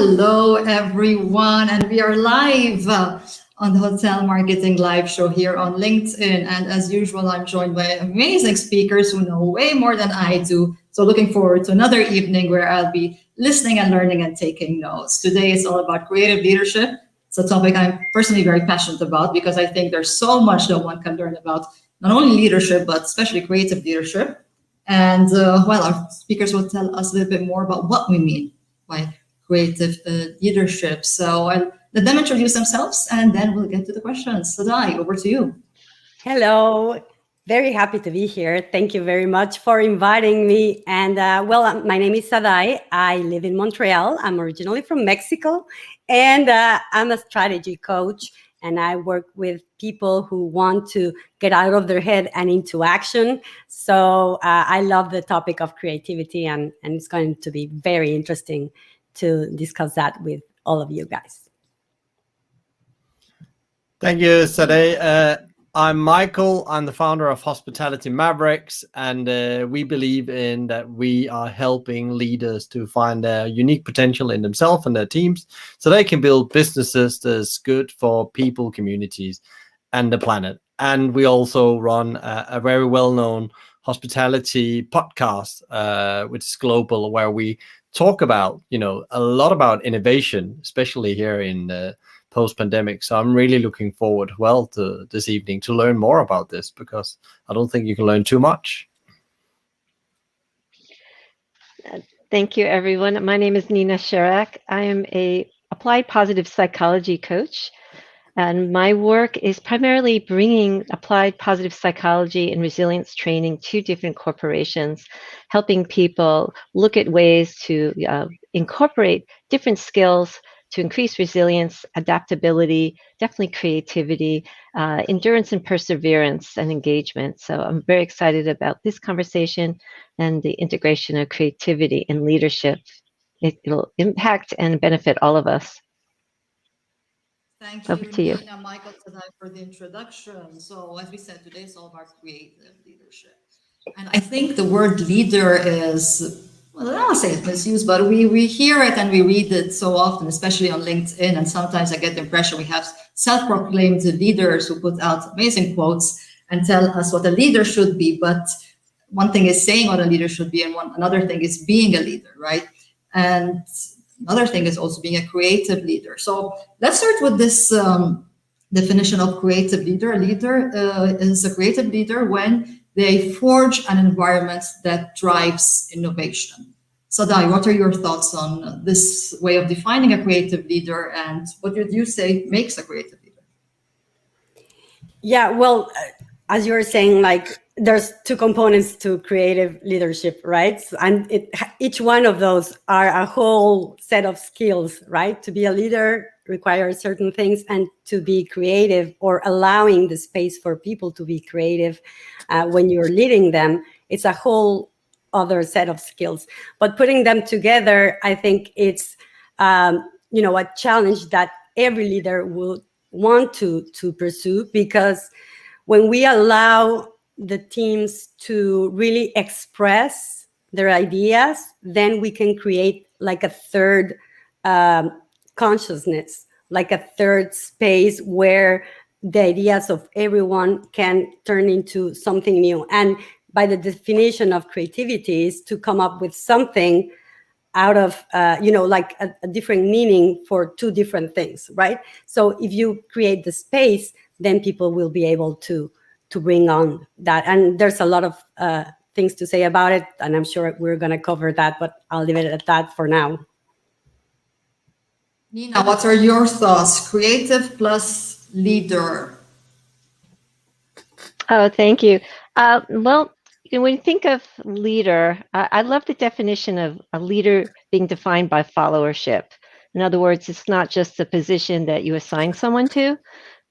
Hello, everyone, and we are live on the Hotel Marketing Live Show here on LinkedIn. And as usual, I'm joined by amazing speakers who know way more than I do. So looking forward to another evening where I'll be listening and learning and taking notes. Today is all about creative leadership. It's a topic I'm personally very passionate about because I think there's so much that one can learn about not only leadership, but especially creative leadership. And well, our speakers will tell us a little bit more about what we mean by creative leadership. So I'll let them introduce themselves and then we'll get to the questions. Sadday, over to you. Hello, very happy to be here. Thank you very much for inviting me. And well, my name is Sadday. I live in Montreal. I'm originally from Mexico and I'm a strategy coach. And I work with people who want to get out of their head and into action. So I love the topic of creativity and it's going to be very interesting to discuss that with all of you guys. Thank you, Sadday. I'm Michael. I'm the founder of Hospitality Mavericks, and we believe in that we are helping leaders to find their unique potential in themselves and their teams so they can build businesses that's good for people, communities, and the planet. And we also run a very well-known hospitality podcast, which is global, where we talk about, a lot about innovation, especially here in post-pandemic. So I'm really looking forward, to this evening to learn more about this, because I don't think you can learn too much. Thank you, everyone. My name is Nina Sherak. I am a applied positive psychology coach, and my work is primarily bringing applied positive psychology and resilience training to different corporations, helping people look at ways to incorporate different skills to increase resilience, adaptability, definitely creativity, endurance and perseverance and engagement. So I'm very excited about this conversation and the integration of creativity and leadership. It'll impact and benefit all of us. Thank you, Over to you. Nina, Michael, tonight for the introduction. So as we said, today is all about creative leadership. And I think the word leader is, well, I don't want to say it's misused, but we hear it and we read it so often, especially on LinkedIn. And sometimes I get the impression we have self-proclaimed leaders who put out amazing quotes and tell us what a leader should be. But one thing is saying what a leader should be, and another thing is being a leader, right? And another thing is also being a creative leader. So let's start with this definition of creative leader. A leader is a creative leader when they forge an environment that drives innovation. Sadday, what are your thoughts on this way of defining a creative leader, and what would you say makes a creative leader? Yeah, well, as you were saying, there's two components to creative leadership, right? And each one of those are a whole set of skills, right? To be a leader requires certain things, and to be creative or allowing the space for people to be creative when you're leading them, it's a whole other set of skills. But putting them together, I think it's a challenge that every leader would want to pursue, because when we allow the teams to really express their ideas, then we can create like a third consciousness, like a third space where the ideas of everyone can turn into something new. And by the definition of creativity is to come up with something out of, like a different meaning for two different things, right? So if you create the space, then people will be able to bring on that. And there's a lot of things to say about it, and I'm sure we're going to cover that, but I'll leave it at that for now. Nina, what are your thoughts? Creative plus leader. Oh, thank you. Well, when you think of leader, I love the definition of a leader being defined by followership. In other words, it's not just a position that you assign someone to.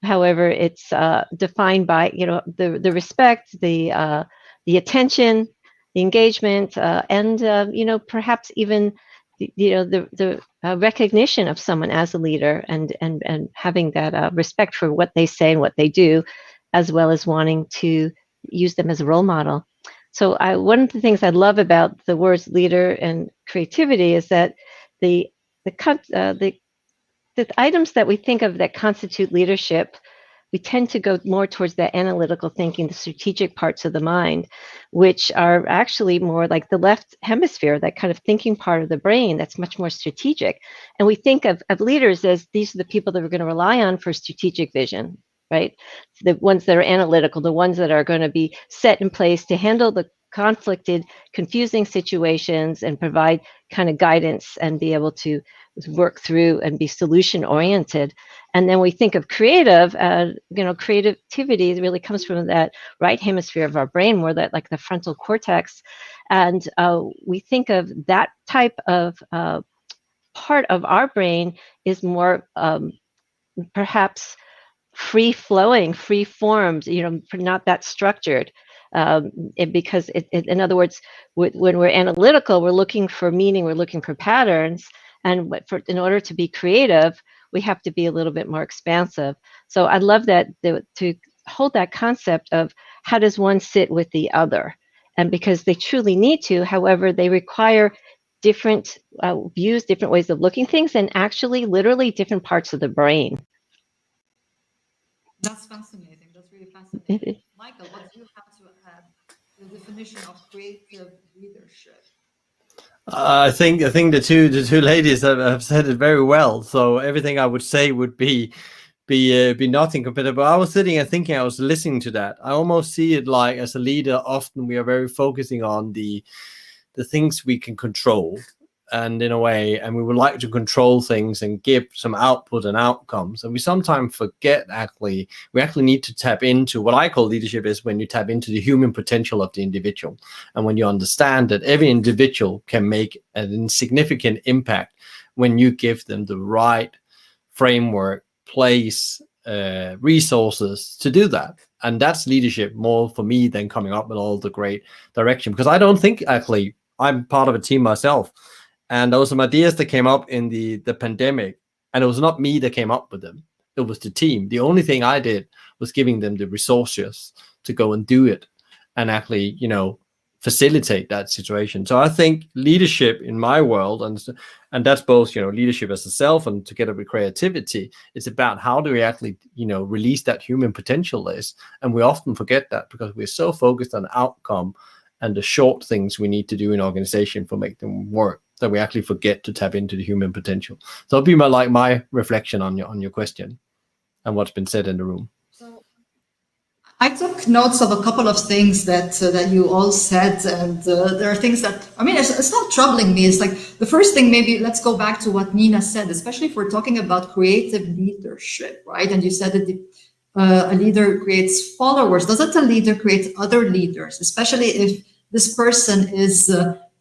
However, it's defined by the respect, the attention, the engagement, and perhaps even the recognition of someone as a leader, and having that respect for what they say and what they do, as well as wanting to use them as a role model. So one of the things I love about the words leader and creativity is that the the items that we think of that constitute leadership, we tend to go more towards the analytical thinking, the strategic parts of the mind, which are actually more like the left hemisphere, that kind of thinking part of the brain that's much more strategic. And we think of leaders as these are the people that we're going to rely on for strategic vision, right? The ones that are analytical, the ones that are going to be set in place to handle the conflicted, confusing situations and provide kind of guidance and be able to work through and be solution oriented. And then we think of creative, creativity really comes from that right hemisphere of our brain, more that like the frontal cortex. And we think of that type of part of our brain is more perhaps free flowing, free formed, not that structured. Because in other words, when we're analytical, we're looking for meaning, we're looking for patterns. And in order to be creative, we have to be a little bit more expansive. So I love that to hold that concept of how does one sit with the other? And because they truly need to, however, they require different views, different ways of looking things, and actually literally different parts of the brain. That's fascinating. That's really fascinating. Michael, what do you have to add to the definition of creative leadership? I think the two ladies have said it very well. So everything I would say would be nothing compared to. But I was sitting and thinking, I was listening to that. I almost see it like as a leader, often we are very focusing on the things we can control, and in a way, and we would like to control things and give some output and outcomes. And we sometimes forget we actually need to tap into what I call leadership is when you tap into the human potential of the individual. And when you understand that every individual can make an insignificant impact when you give them the right framework, place, resources to do that. And that's leadership more for me than coming up with all the great direction. Because I don't think actually I'm part of a team myself. And there were some ideas that came up in the pandemic, and it was not me that came up with them. It was the team. The only thing I did was giving them the resources to go and do it and actually, facilitate that situation. So I think leadership in my world, and that's both, leadership as a self and together with creativity, it's about how do we actually, release that human potential is. And we often forget that because we're so focused on outcome and the short things we need to do in organization for make them work, that we actually forget to tap into the human potential. So it'll be my reflection on your question and what's been said in the room. So I took notes of a couple of things that you all said, and there are things that, it's not troubling me. It's like the first thing, maybe let's go back to what Nina said, especially if we're talking about creative leadership, right? And you said that a leader creates followers. Doesn't a leader create other leaders, especially if this person is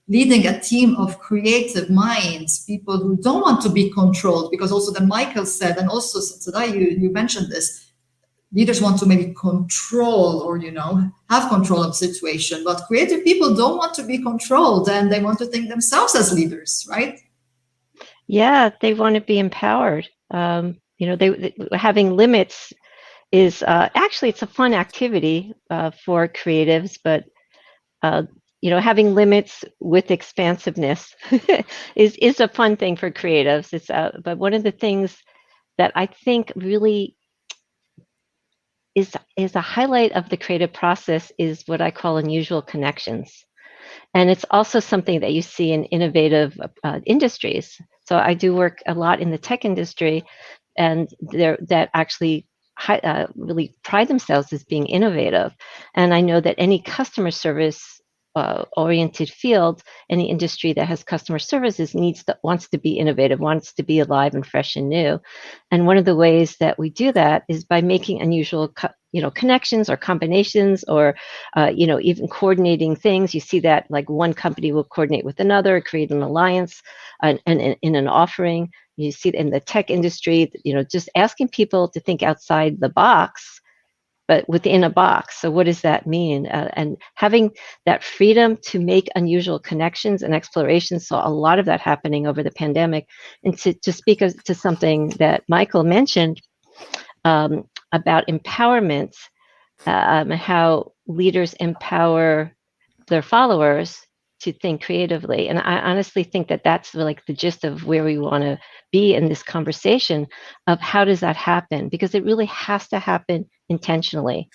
leading a team of creative minds, people who don't want to be controlled? Because also then Michael said, and also Sadday, you mentioned this, leaders want to maybe control or, have control of the situation, but creative people don't want to be controlled and they want to think themselves as leaders, right? Yeah, they want to be empowered. They having limits is actually, it's a fun activity for creatives, but having limits with expansiveness is a fun thing for creatives. It's but one of the things that I think really is a highlight of the creative process is what I call unusual connections. And it's also something that you see in innovative industries. So I do work a lot in the tech industry, and that actually really pride themselves as being innovative. And I know that any customer service oriented field, any industry that has customer services wants to be innovative, wants to be alive and fresh and new. And one of the ways that we do that is by making unusual connections or combinations, or even coordinating things. You see that like one company will coordinate with another, create an alliance, and in an offering. You see it in the tech industry, just asking people to think outside the box, but within a box. So what does that mean? And having that freedom to make unusual connections and explorations. So a lot of that happening over the pandemic. And to speak to something that Michael mentioned about empowerment, how leaders empower their followers. to think creatively. And I honestly think that that's like the gist of where we want to be in this conversation of how does that happen? Because it really has to happen intentionally.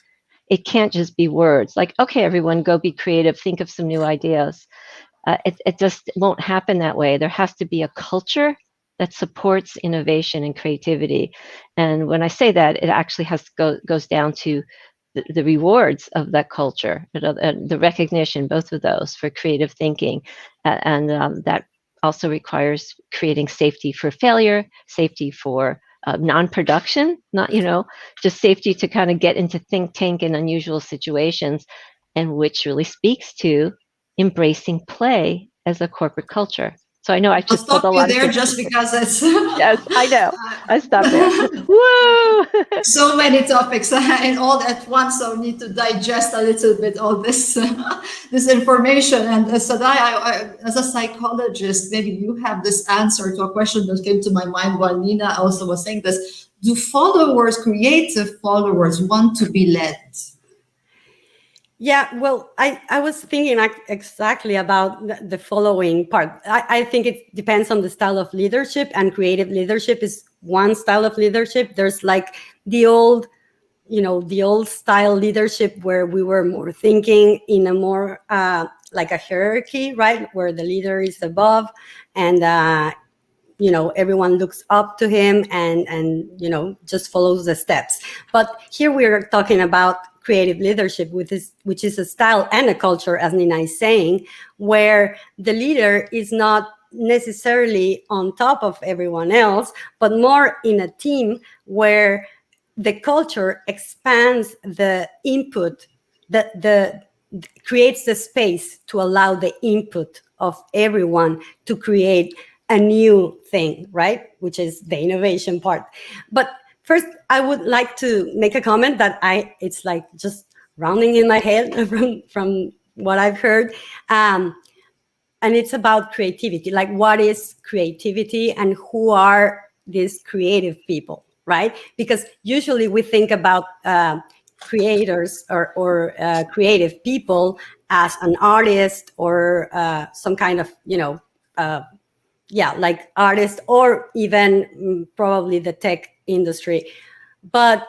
It can't just be words like, okay, everyone, go be creative, think of some new ideas. It just won't happen that way. There has to be a culture that supports innovation and creativity. And when I say that, it actually goes down to the rewards of that culture, the recognition, both of those for creative thinking. And that also requires creating safety for failure, safety for non-production, not, just safety to kind of get into think tank in unusual situations, and which really speaks to embracing play as a corporate culture. So I know I I'll just pulled stop a you lot of there good. just because it's Yes, I know. I stopped there. Woo! so many topics and all at once. So we need to digest a little bit all this this information. And Sadday, as a psychologist, maybe you have this answer to a question that came to my mind while Nina also was saying this. Do followers, creative followers, want to be led? Yeah, well, I was thinking exactly about the following part. I think it depends on the style of leadership, and creative leadership is one style of leadership. There's like the old, the old style leadership where we were more thinking in a more like a hierarchy, right? Where the leader is above and, everyone looks up to him and just follows the steps. But here we are talking about creative leadership, which is a style and a culture, as Nina is saying, where the leader is not necessarily on top of everyone else, but more in a team where the culture expands the input, the creates the space to allow the input of everyone to create a new thing, right? Which is the innovation part. But first, I would like to make a comment that it's like just rounding in my head from what I've heard. And it's about creativity. Like, what is creativity and who are these creative people, right? Because usually we think about creators or creative people as an artist or some kind of, like artist, or even probably the tech industry. But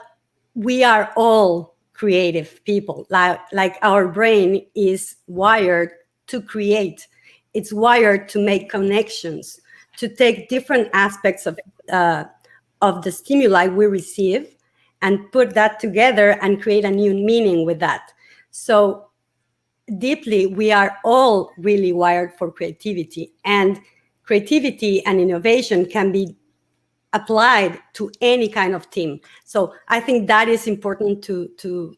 we are all creative people. Like our brain is wired to create. It's wired to make connections, to take different aspects of the stimuli we receive and put that together and create a new meaning with that. So deeply, we are all really wired for creativity, and creativity and innovation can be applied to any kind of team. So I think that is important to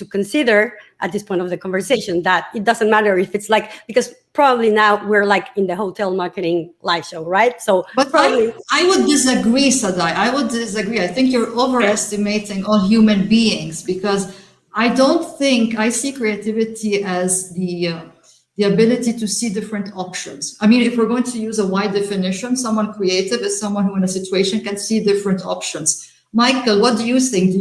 consider at this point of the conversation, that it doesn't matter if it's like, because probably now we're like in the hotel marketing live show, right? So But probably I would disagree, Sadday. I would disagree. I think you're overestimating all human beings, because I don't think I see creativity as the ability to see different options. I mean, if we're going to use a wide definition, someone creative is someone who in a situation can see different options. Michael, what do you think?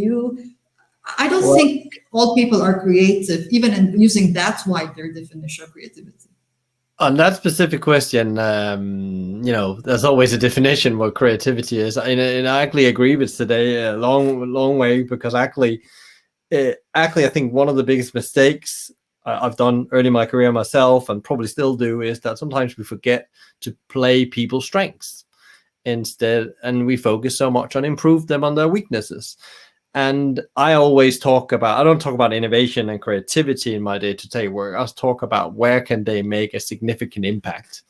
I don't think all people are creative, even in using that wider definition of creativity. On that specific question, there's always a definition what creativity is. And I actually agree with today a long way, because actually, I think one of the biggest mistakes I've done early in my career myself, and probably still do, is that sometimes we forget to play people's strengths instead, and we focus so much on improve them on their weaknesses. And I don't talk about innovation and creativity in my day-to-day work. I talk about where can they make a significant impact.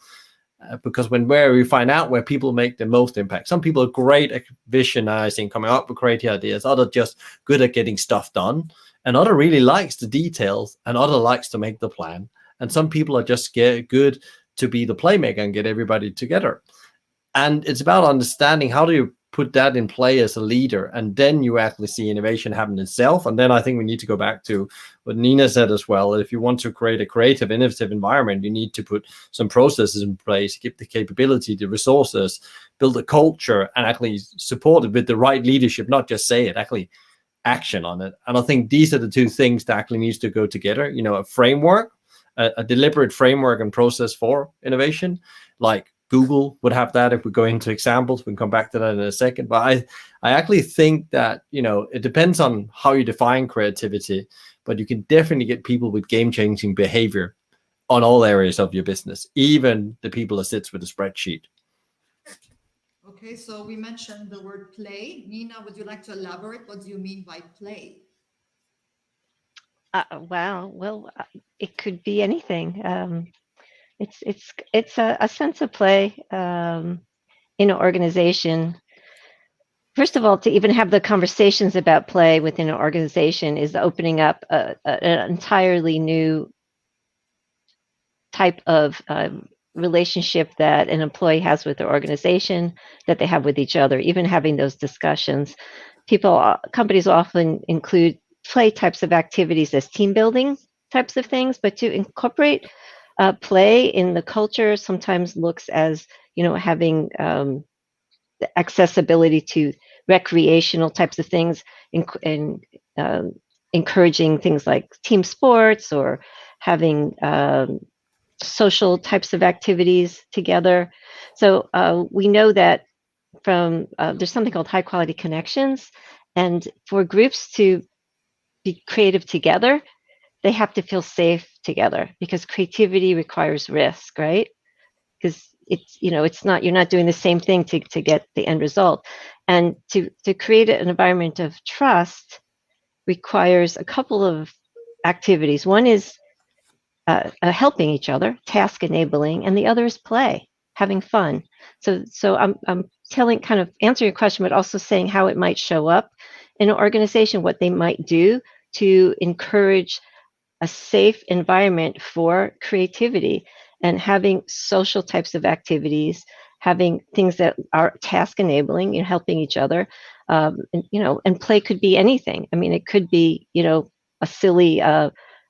Because where we find out where people make the most impact. Some people are great at visionizing, coming up with great ideas. Others just good at getting stuff done. And other really likes the details, and other likes to make the plan. And some people are just good to be the playmaker and get everybody together. And it's about understanding how do you put that in play as a leader, and then you actually see innovation happen itself. And then I think we need to go back to what Nina said as well. If you want to create a creative, innovative environment, you need to put some processes in place, give the capability, the resources, build a culture, and actually support it with the right leadership, not just say it, actually action on it. And I think these are the two things that actually needs to go together, a framework a deliberate framework and process for innovation. Like Google would have that if we go into examples. We can come back to that in a second. But I actually think that, it depends on how you define creativity, but you can definitely get people with game-changing behavior on all areas of your business, even the people that sits with a spreadsheet. Okay, so we mentioned the word play. Nina, would you like to elaborate? What do you mean by play? Wow. Well, it could be anything. It's a sense of play in an organization. First of all, to even have the conversations about play within an organization is opening up an entirely new type of relationship that an employee has with their organization, that they have with each other. Even having those discussions, companies often include play types of activities as team building types of things, but to incorporate play in the culture sometimes looks as, having the accessibility to recreational types of things, and encouraging things like team sports, or having social types of activities together. So we know that from there's something called high quality connections, and for groups to be creative together, they have to feel safe together, because creativity requires risk, right? Because it's not, you're not doing the same thing to get the end result. And to create an environment of trust requires a couple of activities. One is helping each other, task enabling, and the other is play, having fun. So I'm kind of answering your question, but also saying how it might show up in an organization, what they might do to encourage a safe environment for creativity, and having social types of activities, having things that are task enabling, helping each other, and play could be anything. I mean, it could be, a silly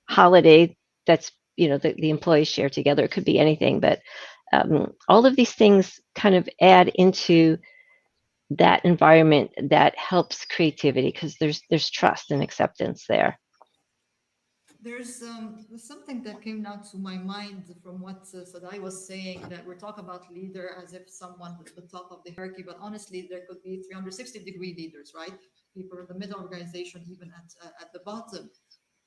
holiday that's, the employees share together. It could be anything, but all of these things kind of add into that environment that helps creativity, because there's trust and acceptance there. There's something that came now to my mind from what Sadday was saying, that we're talking about leader as if someone at the top of the hierarchy, but honestly, there could be 360-degree leaders, right? People in the middle organization, even at the bottom.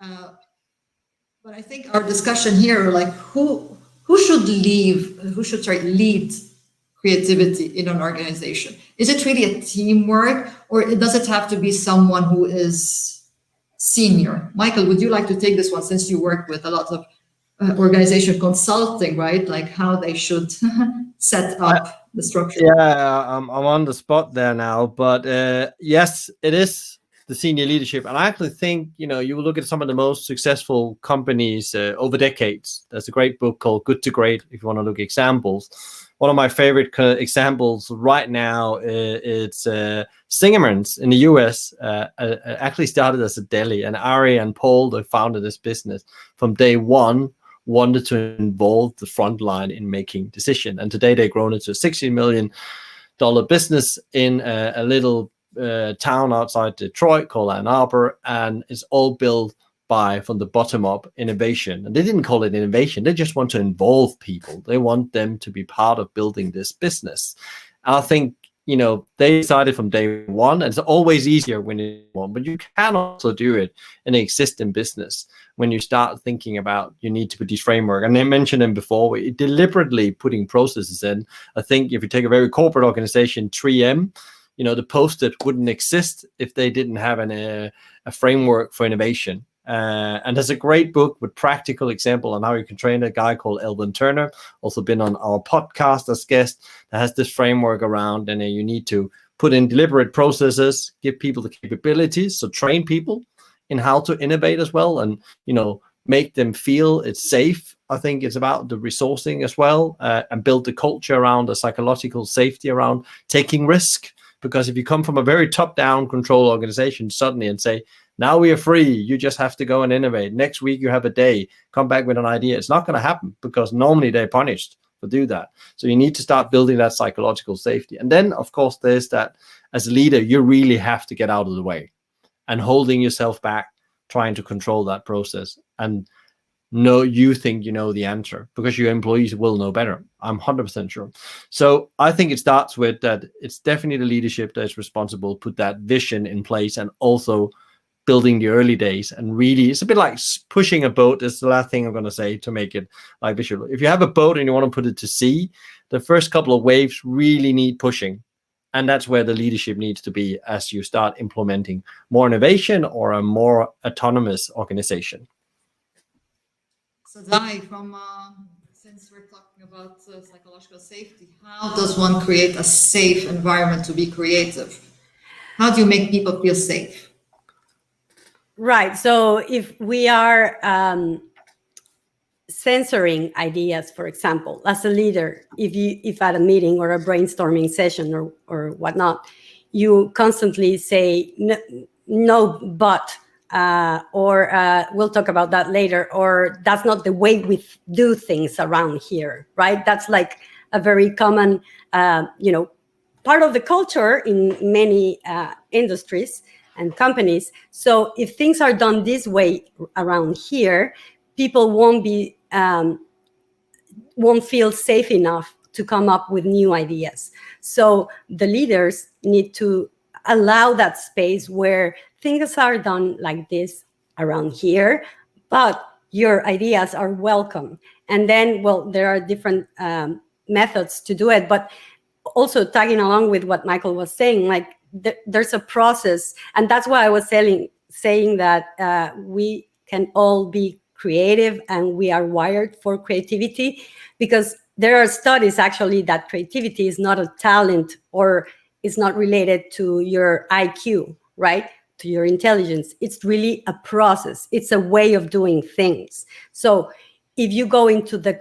But I think our discussion here, like who should lead creativity in an organization? Is it really a teamwork, or does it have to be someone who is senior? Michael, would you like to take this one, since you work with a lot of organization consulting, right? Like how they should set up the structure. Yeah, I'm on the spot there now, but yes, it is the senior leadership. And I actually think, you will look at some of the most successful companies over decades. There's a great book called Good to Great, if you want to look at examples. One of my favorite examples right now, it's Singerman's in the US, actually started as a deli, and Ari and Paul, they founded this business from day one, wanted to involve the front line in making decision. And today they've grown into a $60 million business in a little town outside Detroit called Ann Arbor, and it's all built from the bottom up innovation. And they didn't call it innovation. They just want to involve people. They want them to be part of building this business. And I think, they decided from day one, and it's always easier when you want, but you can also do it in an existing business when you start thinking about you need to put these framework. And I mentioned them before, we're deliberately putting processes in. I think if you take a very corporate organization, 3M, the Post-it wouldn't exist if they didn't have a framework for innovation. And there's a great book with practical example on how you can train, a guy called Elvin Turner, also been on our podcast as guest, that has this framework around, and you need to put in deliberate processes, give people the capabilities, so train people in how to innovate as well, and make them feel it's safe. I think it's about the resourcing as well, and build the culture around the psychological safety around taking risk. Because if you come from a very top-down control organization suddenly and say, now we are free, you just have to go and innovate. Next week you have a day, come back with an idea. It's not going to happen, because normally they're punished for do that. So you need to start building that psychological safety. And then, of course, there's that as a leader, you really have to get out of the way and holding yourself back, trying to control that process. And no, you think you know the answer, because your employees will know better. I'm 100% sure. So I think it starts with that. It's definitely the leadership that is responsible, put that vision in place, and also building the early days. And really, it's a bit like pushing a boat. Is the last thing I'm going to say to make it like visual. If you have a boat and you want to put it to sea, the first couple of waves really need pushing. And that's where the leadership needs to be as you start implementing more innovation or a more autonomous organization. Sadday, since we're talking about psychological safety, how does one create a safe environment to be creative? How do you make people feel safe? Right. So if we are censoring ideas, for example, as a leader, if at a meeting or a brainstorming session or whatnot, you constantly say no, but or we'll talk about that later, or that's not the way we do things around here, right? That's like a very common, part of the culture in many industries and companies. So if things are done this way around here, people won't feel safe enough to come up with new ideas. So the leaders need to allow that space where things are done like this around here, but your ideas are welcome. And then, well, there are different methods to do it, but also tagging along with what Michael was saying, like there's a process. And that's why I was saying that we can all be creative and we are wired for creativity, because there are studies actually that creativity is not a talent or is not related to your IQ, right? To your intelligence. It's really a process. It's a way of doing things. So if you go into the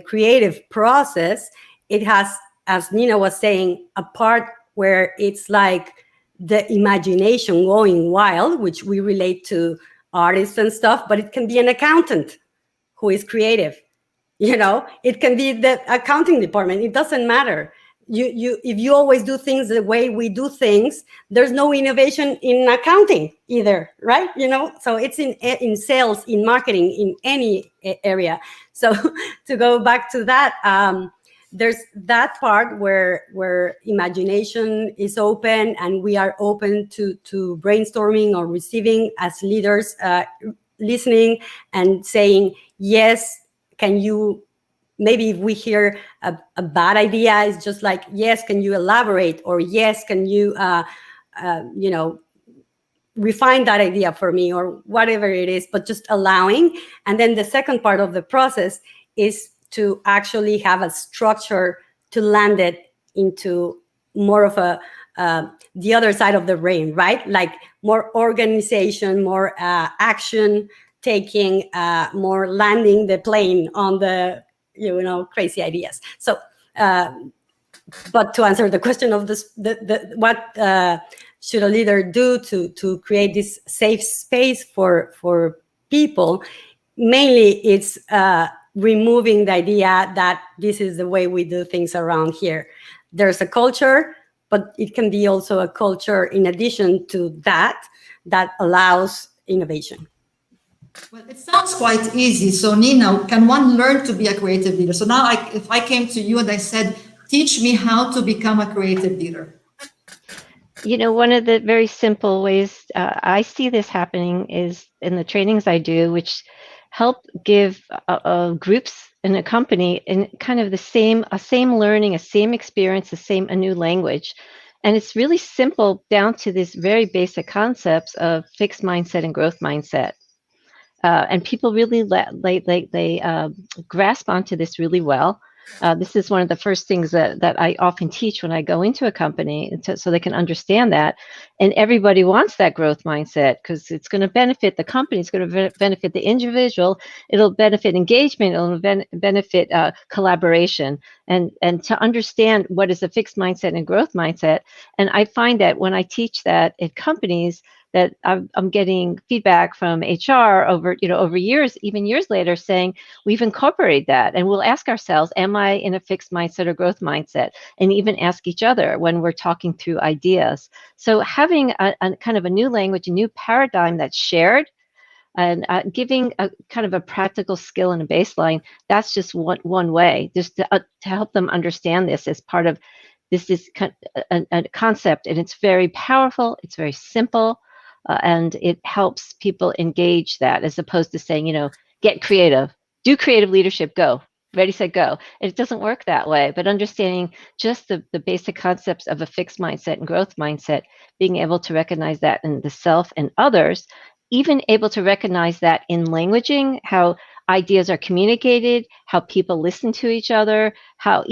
creative process, it has, as Nina was saying, a part where it's like the imagination going wild, which we relate to artists and stuff, but it can be an accountant who is creative. It can be the accounting department. It doesn't matter. If you always do things the way we do things, there's no innovation in accounting either, right? So it's in sales, in marketing, in any area. So to go back to that, there's that part where imagination is open and we are open to brainstorming or receiving as leaders, listening and saying, yes, can you, maybe if we hear a bad idea, it's just like, yes, can you elaborate? Or yes, can you, refine that idea for me, or whatever it is, but just allowing. And then the second part of the process is to actually have a structure to land it into more of the other side of the brain, right? Like more organization, more action taking, more landing the plane on the, crazy ideas. So, but to answer the question of this, what should a leader do to create this safe space for people? Mainly, it's removing the idea that this is the way we do things around here. There's a culture, but it can be also a culture in addition to that allows innovation. Well, it sounds quite easy. So Nina, can one learn to be a creative leader? So now if I came to you and I said, teach me how to become a creative leader. One of the very simple ways I see this happening is in the trainings I do, which help give groups in a company in kind of the same learning, a same experience, a new language. And it's really simple down to these very basic concepts of fixed mindset and growth mindset. And people really grasp onto this really well. This is one of the first things that I often teach when I go into a company, so they can understand that. And everybody wants that growth mindset because it's going to benefit the company, it's going to benefit the individual, it'll benefit engagement, it'll benefit collaboration, and to understand what is a fixed mindset and growth mindset. And I find that when I teach that at companies, that I'm getting feedback from HR over years, even years later, saying we've incorporated that, and we'll ask ourselves, am I in a fixed mindset or growth mindset? And even ask each other when we're talking through ideas. So having a kind of a new language, a new paradigm that's shared, And giving a kind of a practical skill and a baseline, that's just one way, just to help them understand this as part of this is a concept, and it's very powerful, it's very simple, and it helps people engage that, as opposed to saying, get creative, do creative leadership, go, ready, set, go. It doesn't work that way, but understanding just the basic concepts of a fixed mindset and growth mindset, being able to recognize that in the self and others, even able to recognize that in languaging, how ideas are communicated, how people listen to each other, how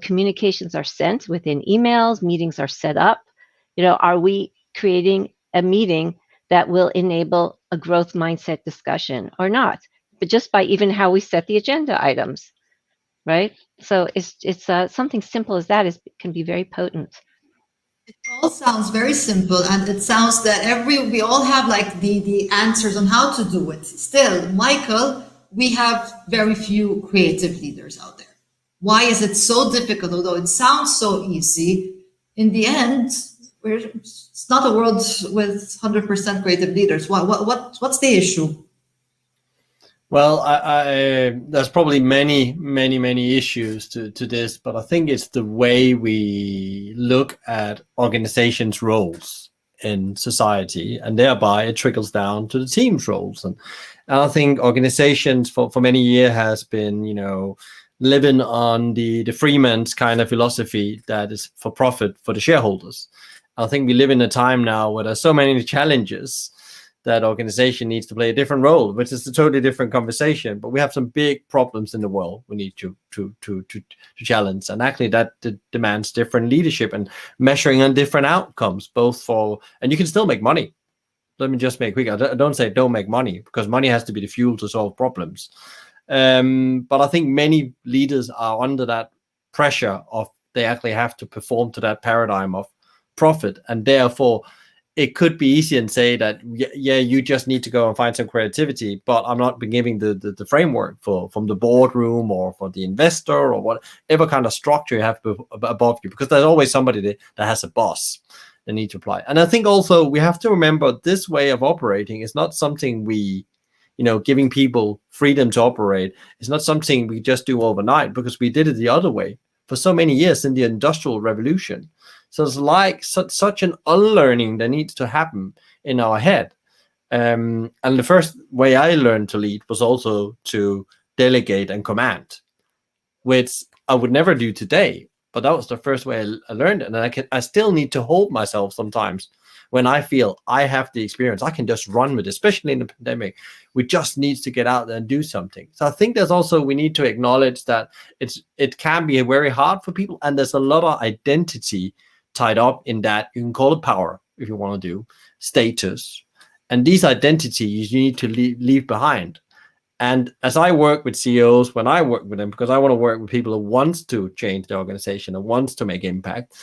communications are sent within emails, meetings are set up. Are we creating a meeting that will enable a growth mindset discussion or not? But just by even how we set the agenda items, right? So it's something simple as that can be very potent. It all sounds very simple, and it sounds that we all have like the answers on how to do it. Still, Michael, we have very few creative leaders out there. Why is it so difficult? Although it sounds so easy, in the end, it's not a world with 100% creative leaders. What's the issue? Well, there's probably many issues to this, but I think it's the way we look at organizations' roles in society, and thereby it trickles down to the team's roles. And I think organizations for many years has been, living on the Freeman's kind of philosophy that is for profit for the shareholders. I think we live in a time now where there's so many challenges that organization needs to play a different role, which is a totally different conversation. But we have some big problems in the world we need to challenge, and actually that demands different leadership and measuring on different outcomes, and you can still make money. Let me just make quick. I don't say don't make money, because money has to be the fuel to solve problems. But I think many leaders are under that pressure of they actually have to perform to that paradigm of profit, and therefore it could be easy and say that, yeah, you just need to go and find some creativity, but I'm not giving the framework from the boardroom or for the investor or whatever kind of structure you have above you, because there's always somebody that has a boss they need to apply. And I think also we have to remember this way of operating is not something we, giving people freedom to operate is not something we just do overnight, because we did it the other way for so many years in the Industrial Revolution. So it's like such an unlearning that needs to happen in our head. And the first way I learned to lead was also to delegate and command, which I would never do today. But that was the first way I learned it. And I still need to hold myself sometimes when I feel I have the experience. I can just run with it, especially in the pandemic. We just need to get out there and do something. So I think there's also, we need to acknowledge that it can be very hard for people. And there's a lot of identity tied up in that. You can call it power if you want to do, status. And these identities you need to leave behind. And as I work with CEOs, when I work with them, because I want to work with people who wants to change the organization and wants to make impact,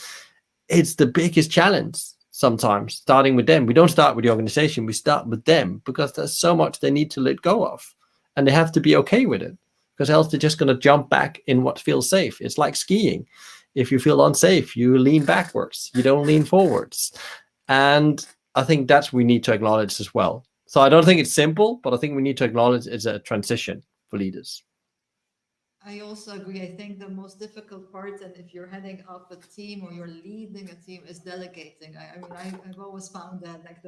it's the biggest challenge sometimes, starting with them. We don't start with the organization, we start with them, because there's so much they need to let go of. And they have to be okay with it, because else they're just going to jump back in what feels safe. It's like skiing. If you feel unsafe, you lean backwards, you don't lean forwards. And I think that's we need to acknowledge as well. So I don't think it's simple, but I think we need to acknowledge it's a transition for leaders. I also agree. I think the most difficult part, and if you're heading up a team or you're leading a team, is delegating. I've always found that like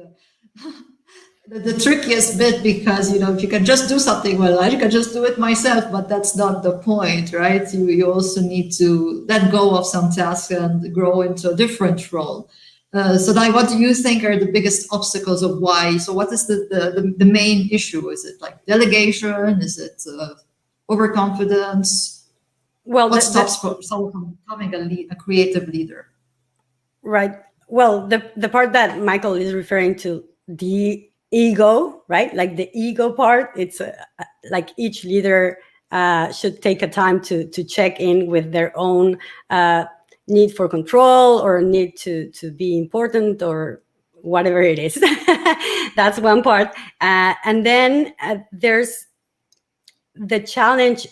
the trickiest bit, because if you can just do something, well, I can just do it myself, but that's not the point, right? You also need to let go of some tasks and grow into a different role. Sadday, what do you think are the biggest obstacles of why? So what is the main issue? Is it like delegation? Is it overconfidence? Well, what stops someone from becoming a creative leader? Right. Well, the part that Michael is referring to, the ego, right? Like the ego part, it's like each leader should take a time to check in with their own need for control or need to be important or whatever it is. That's one part. And then there's the challenge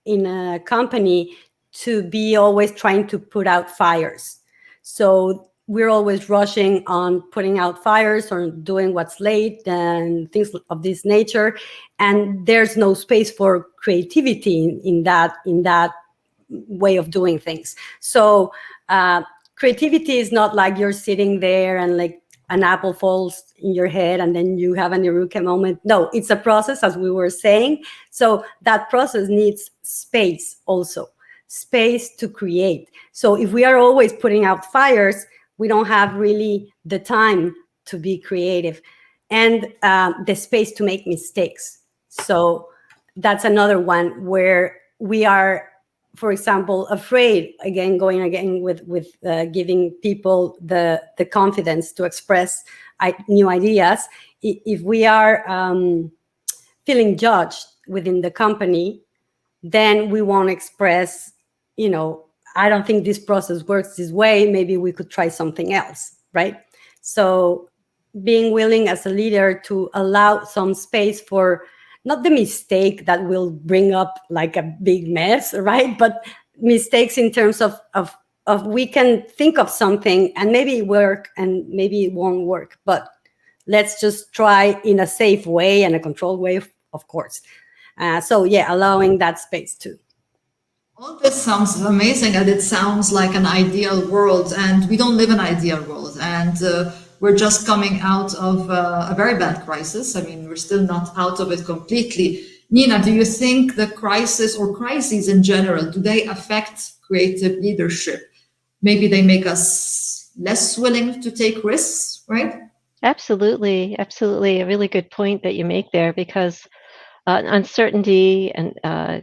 in a company to be always trying to put out fires. So we're always rushing on putting out fires or doing what's late and things of this nature, and there's no space for creativity in that way of doing things. So creativity is not like you're sitting there and like an apple falls in your head and then you have an eureka moment. No, it's a process, as we were saying. So that process needs space also, space to create. So if we are always putting out fires, we don't have really the time to be creative and the space to make mistakes. So that's another one where we are, for example, afraid, going again with giving people the confidence to express new ideas. If we are feeling judged within the company, then we won't express, I don't think this process works this way. Maybe we could try something else, right? So being willing as a leader to allow some space for not the mistake that will bring up like a big mess, right? But mistakes in terms of we can think of something and maybe it work and maybe it won't work, but let's just try in a safe way and a controlled way, of course. So yeah, allowing that space too. All this sounds amazing, and it sounds like an ideal world, and we don't live in an ideal world, and we're just coming out of a very bad crisis. I mean, we're still not out of it completely. Nina, do you think the crisis or crises in general, do they affect creative leadership? Maybe they make us less willing to take risks, right? Absolutely. A really good point that you make there, because uncertainty and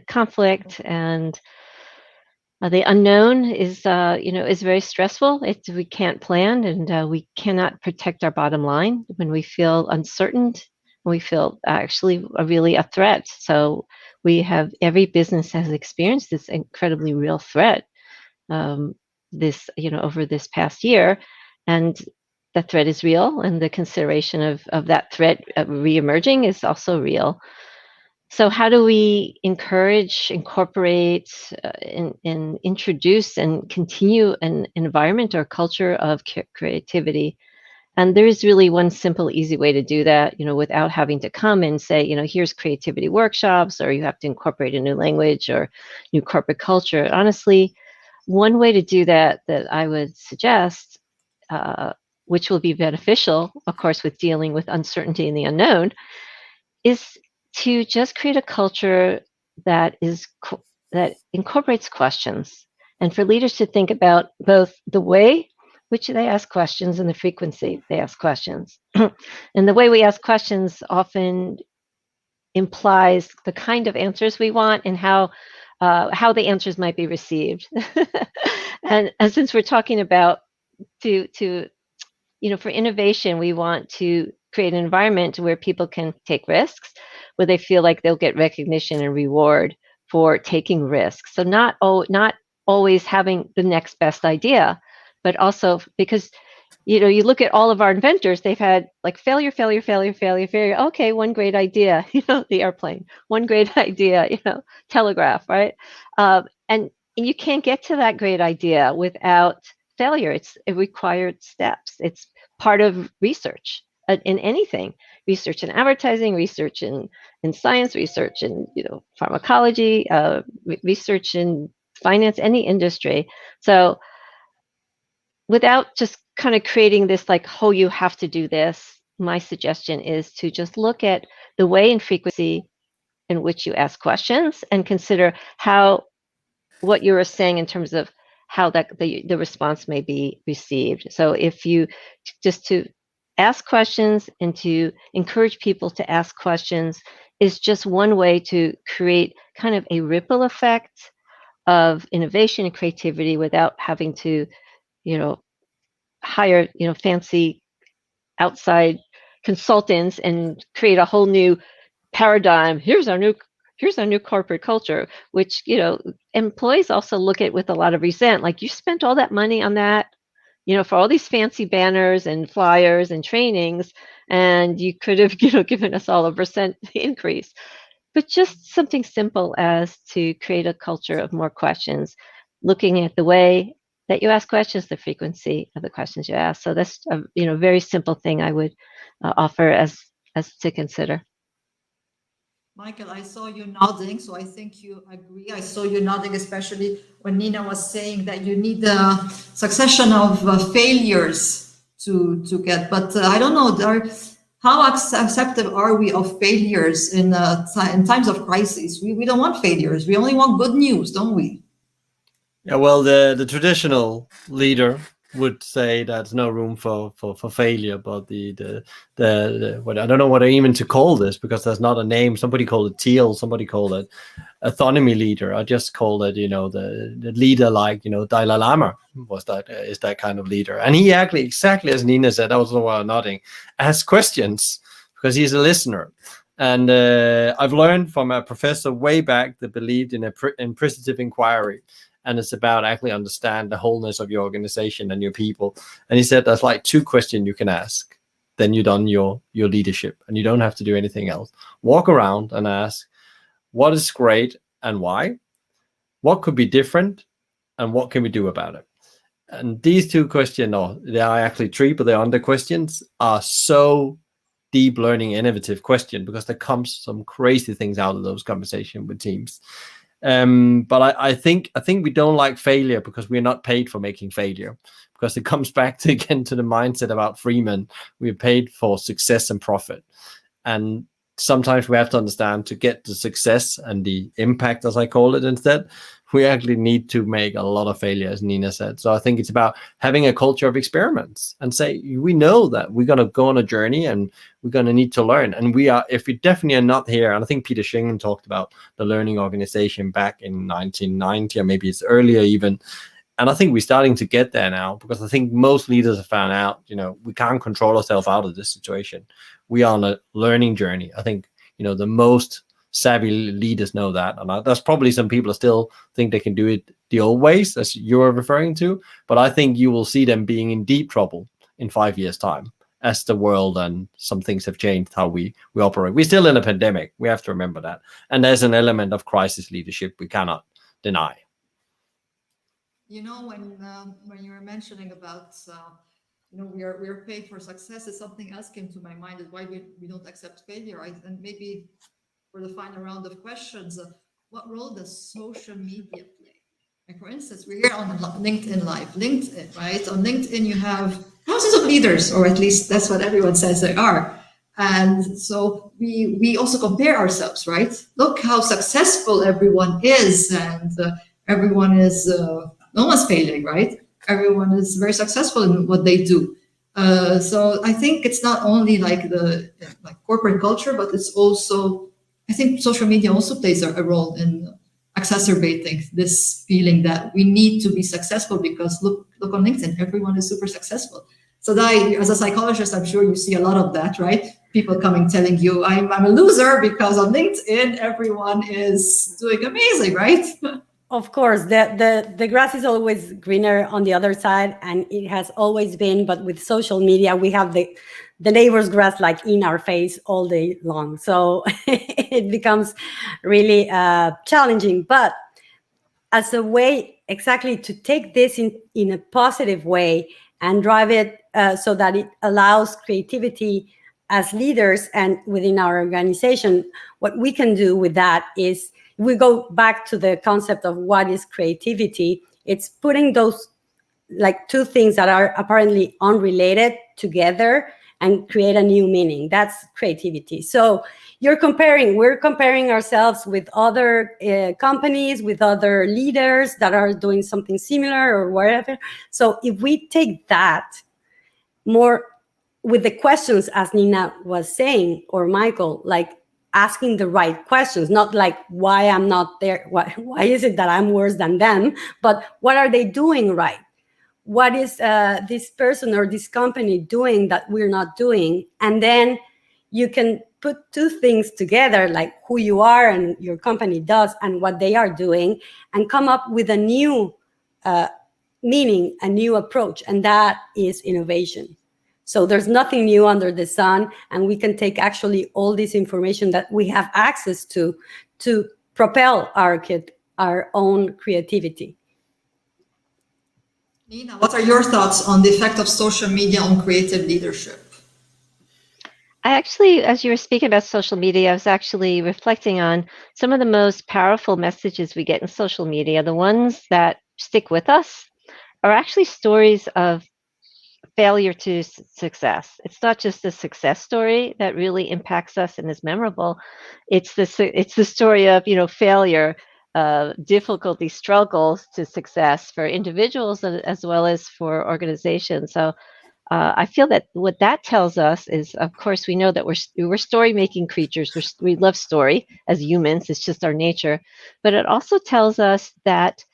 conflict and the unknown is very stressful. We can't plan, and we cannot protect our bottom line when we feel uncertain. We feel actually really a threat. So every business has experienced this incredibly real threat over this past year, and the threat is real, and the consideration of that threat reemerging is also real. So how do we encourage, incorporate, and introduce and continue an environment or culture of creativity? And there is really one simple, easy way to do that, without having to come and say, here's creativity workshops, or you have to incorporate a new language or new corporate culture. Honestly, one way to do that I would suggest, which will be beneficial, of course, with dealing with uncertainty and the unknown, is to just create a culture that incorporates questions, and for leaders to think about both the way which they ask questions and the frequency they ask questions. And the way we ask questions often implies the kind of answers we want and how the answers might be received. and since we're talking about for innovation, we want to create an environment where people can take risks, where they feel like they'll get recognition and reward for taking risks. So not always having the next best idea, but also because you look at all of our inventors, they've had like failure. Okay, one great idea, the airplane. One great idea, telegraph, right? And you can't get to that great idea without failure. It required steps. It's part of research in anything. Research in advertising, research in science, research in pharmacology, research in finance, any industry. So without just kind of creating this like, oh, you have to do this, my suggestion is to just look at the way and frequency in which you ask questions and consider what you were saying in terms of how the response may be received. So if you just to ask questions and to encourage people to ask questions is just one way to create kind of a ripple effect of innovation and creativity without having to, hire, fancy outside consultants and create a whole new paradigm. Here's our new corporate culture, which, employees also look at with a lot of resent. Like, you spent all that money on that, for all these fancy banners and flyers and trainings, and you could have, given us all a % increase. But just something simple as to create a culture of more questions, looking at the way that you ask questions, the frequency of the questions you ask. So that's a very simple thing I would offer as to consider. Michael, I saw you nodding, so I think you agree. I saw you nodding, especially when Nina was saying that you need a succession of failures to get. But I don't know, how acceptive are we of failures in times of crisis? We don't want failures. We only want good news, don't we? Yeah, well, the traditional leader would say there's no room for failure, but the what, I don't know what even to call this, because there's not a name. Somebody called it teal, somebody called it autonomy leader. I just call it, the leader, like, Dalai Lama is that kind of leader. And he actually, exactly as Nina said, I was the one nodding, asks questions because he's a listener. And I've learned from a professor way back that believed in inquisitive inquiry. And it's about actually understand the wholeness of your organization and your people. And he said there's like 2 questions you can ask. Then you've done your leadership, and you don't have to do anything else. Walk around and ask, what is great and why? What could be different, and what can we do about it? And these 2 questions, they are actually 3, but they're under questions, are so deep learning, innovative question, because there comes some crazy things out of those conversations with teams. But I think we don't like failure because we're not paid for making failure, because it comes back again to the mindset about Freeman. We're paid for success and profit, and sometimes we have to understand, to get the success and the impact, as I call it instead, we actually need to make a lot of failure, as Nina said. So I think it's about having a culture of experiments and say, we know that we're going to go on a journey and we're going to need to learn. And if we definitely are not here, and I think Peter Shingen talked about the learning organization back in 1990, or maybe it's earlier even. And I think we're starting to get there now, because I think most leaders have found out, we can't control ourselves out of this situation. We are on a learning journey. I think, the most savvy leaders know that. And there's probably some people that still think they can do it the old ways, as you're referring to. But I think you will see them being in deep trouble in 5 years' time, as the world and some things have changed how we operate. We're still in a pandemic. We have to remember that. And there's an element of crisis leadership we cannot deny. When you were mentioning about, we are paid for success, something else came to my mind, is why we don't accept failure. And maybe for the final round of questions, what role does social media play? Like, for instance, we're here on LinkedIn Live. LinkedIn, right? On LinkedIn, you have thousands of leaders, or at least that's what everyone says they are. And so we also compare ourselves, right? Look how successful everyone is, and everyone is, no one's failing, right? Everyone is very successful in what they do. So I think it's not only like the corporate culture, but it's also, I think social media also plays a role in exacerbating this feeling that we need to be successful, because look on LinkedIn, everyone is super successful. So as a psychologist, I'm sure you see a lot of that, right? People coming telling you, I'm a loser because on LinkedIn, everyone is doing amazing, right? Of course, the grass is always greener on the other side, and it has always been. But with social media, we have the neighbor's grass like in our face all day long. So it becomes really challenging. But as a way exactly to take this in a positive way and drive it so that it allows creativity as leaders and within our organization, what we can do with that is, we go back to the concept of what is creativity. It's putting those like 2 things that are apparently unrelated together and create a new meaning. That's creativity. So we're comparing ourselves with other companies, with other leaders that are doing something similar or whatever. So if we take that more with the questions, as Nina was saying, or Michael, like asking the right questions, not like why I'm not there, why is it that I'm worse than them, but what are they doing right? What is this person or this company doing that we're not doing? And then you can put 2 things together, like who you are and your company does and what they are doing, and come up with a new meaning, a new approach, and that is innovation. So there's nothing new under the sun, and we can take actually all this information that we have access to propel our own creativity. Nina, what are your thoughts on the effect of social media on creative leadership? I actually, as you were speaking about social media, I was actually reflecting on some of the most powerful messages we get in social media. The ones that stick with us are actually stories of failure to success. It's not just a success story that really impacts us and is memorable. It's the story of failure, difficulty, struggles to success for individuals as well as for organizations. So I feel that what that tells us is, of course, we know that we're story making creatures. We love story as humans. It's just our nature. But it also tells us that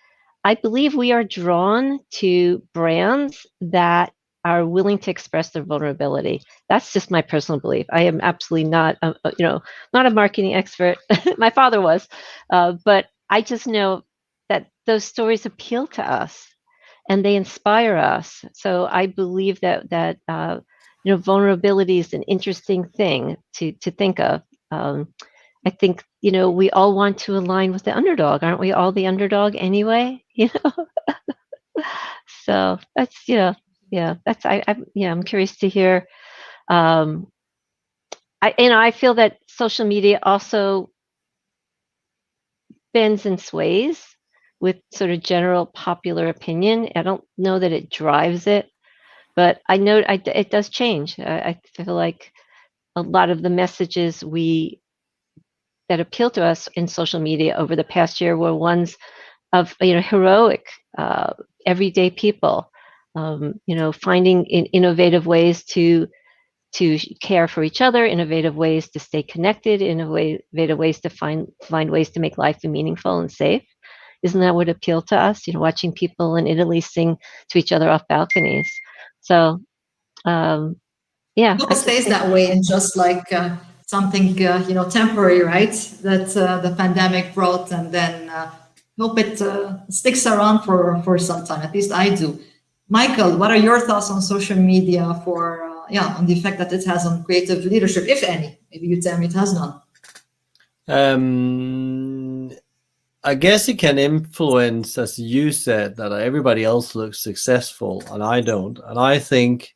I believe we are drawn to brands that are willing to express their vulnerability. That's just my personal belief. I am absolutely not, not a marketing expert. My father was, but I just know that those stories appeal to us and they inspire us. So I believe that vulnerability is an interesting thing to think of. I think we all want to align with the underdog, aren't we? All the underdog anyway, So that's that's I'm curious to hear. I feel that social media also bends and sways with sort of general popular opinion. I don't know that it drives it, but I know it does change. I feel like a lot of the messages that appeal to us in social media over the past year were ones of heroic, everyday people, finding innovative ways to care for each other, innovative ways to stay connected, innovative ways to find ways to make life meaningful and safe. Isn't that what appealed to us? Watching people in Italy sing to each other off balconies. So, yeah. It stays that way, and just like something temporary, right? That the pandemic brought, and then hope it sticks around for some time. At least I do. Michael, what are your thoughts on social media for on the effect that it has on creative leadership, if any? Maybe you tell me it has none. I guess it can influence, as you said, that everybody else looks successful and I don't. And I think,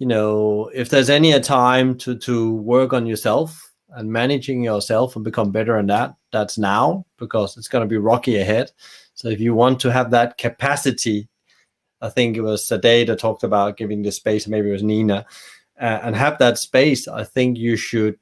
if there's any a time to work on yourself and managing yourself and become better in that's now, because it's going to be rocky ahead. So if you want to have that capacity, I think it was Sadday that talked about giving the space, maybe it was Nina, and have that space. I think you should,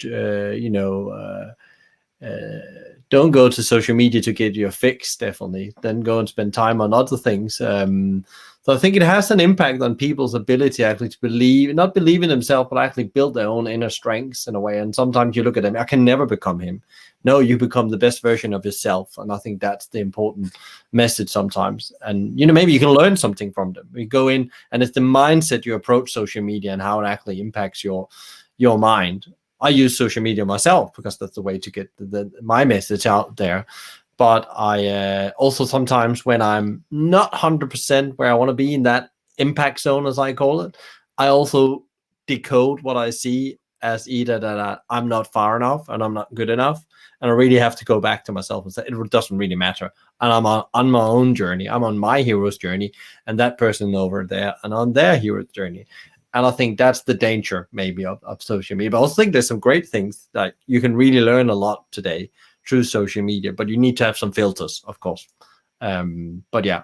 don't go to social media to get your fix, definitely. Then go and spend time on other things. So I think it has an impact on people's ability actually to not believe in themselves, but actually build their own inner strengths in a way. And sometimes you look at them, I can never become him. No, you become the best version of yourself. And I think that's the important message sometimes. And, maybe you can learn something from them. We go in, and it's the mindset you approach social media and how it actually impacts your mind. I use social media myself because that's the way to get my message out there. But I also sometimes, when I'm not 100% where I want to be in that impact zone, as I call it, I also decode what I see as either that I'm not far enough and I'm not good enough. And I really have to go back to myself and say, it doesn't really matter. And I'm on my own journey. I'm on my hero's journey, and that person over there and on their hero's journey. And I think that's the danger maybe of social media. But I also think there's some great things that you can really learn a lot today through social media, but you need to have some filters, of course. But yeah.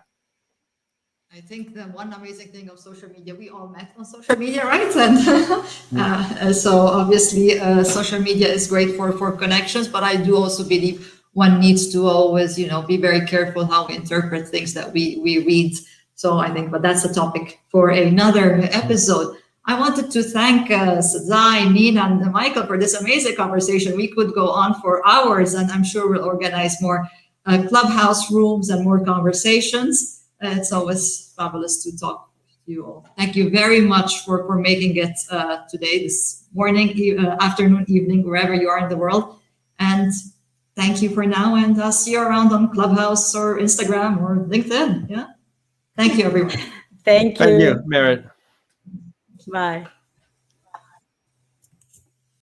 I think the one amazing thing of social media, we all met on social media, right? And so obviously social media is great for connections, but I do also believe one needs to always, be very careful how we interpret things that we read. So I think, but that's a topic for another episode. I wanted to thank Sadday, Nina, and Michael for this amazing conversation. We could go on for hours, and I'm sure we'll organize more clubhouse rooms and more conversations. It's always fabulous to talk to you all. Thank you very much for making it today, this morning, afternoon, evening, wherever you are in the world. And thank you for now, and I'll see you around on Clubhouse or Instagram or LinkedIn. Yeah. Thank you, everyone. Thank you. Thank you, Merit. Bye.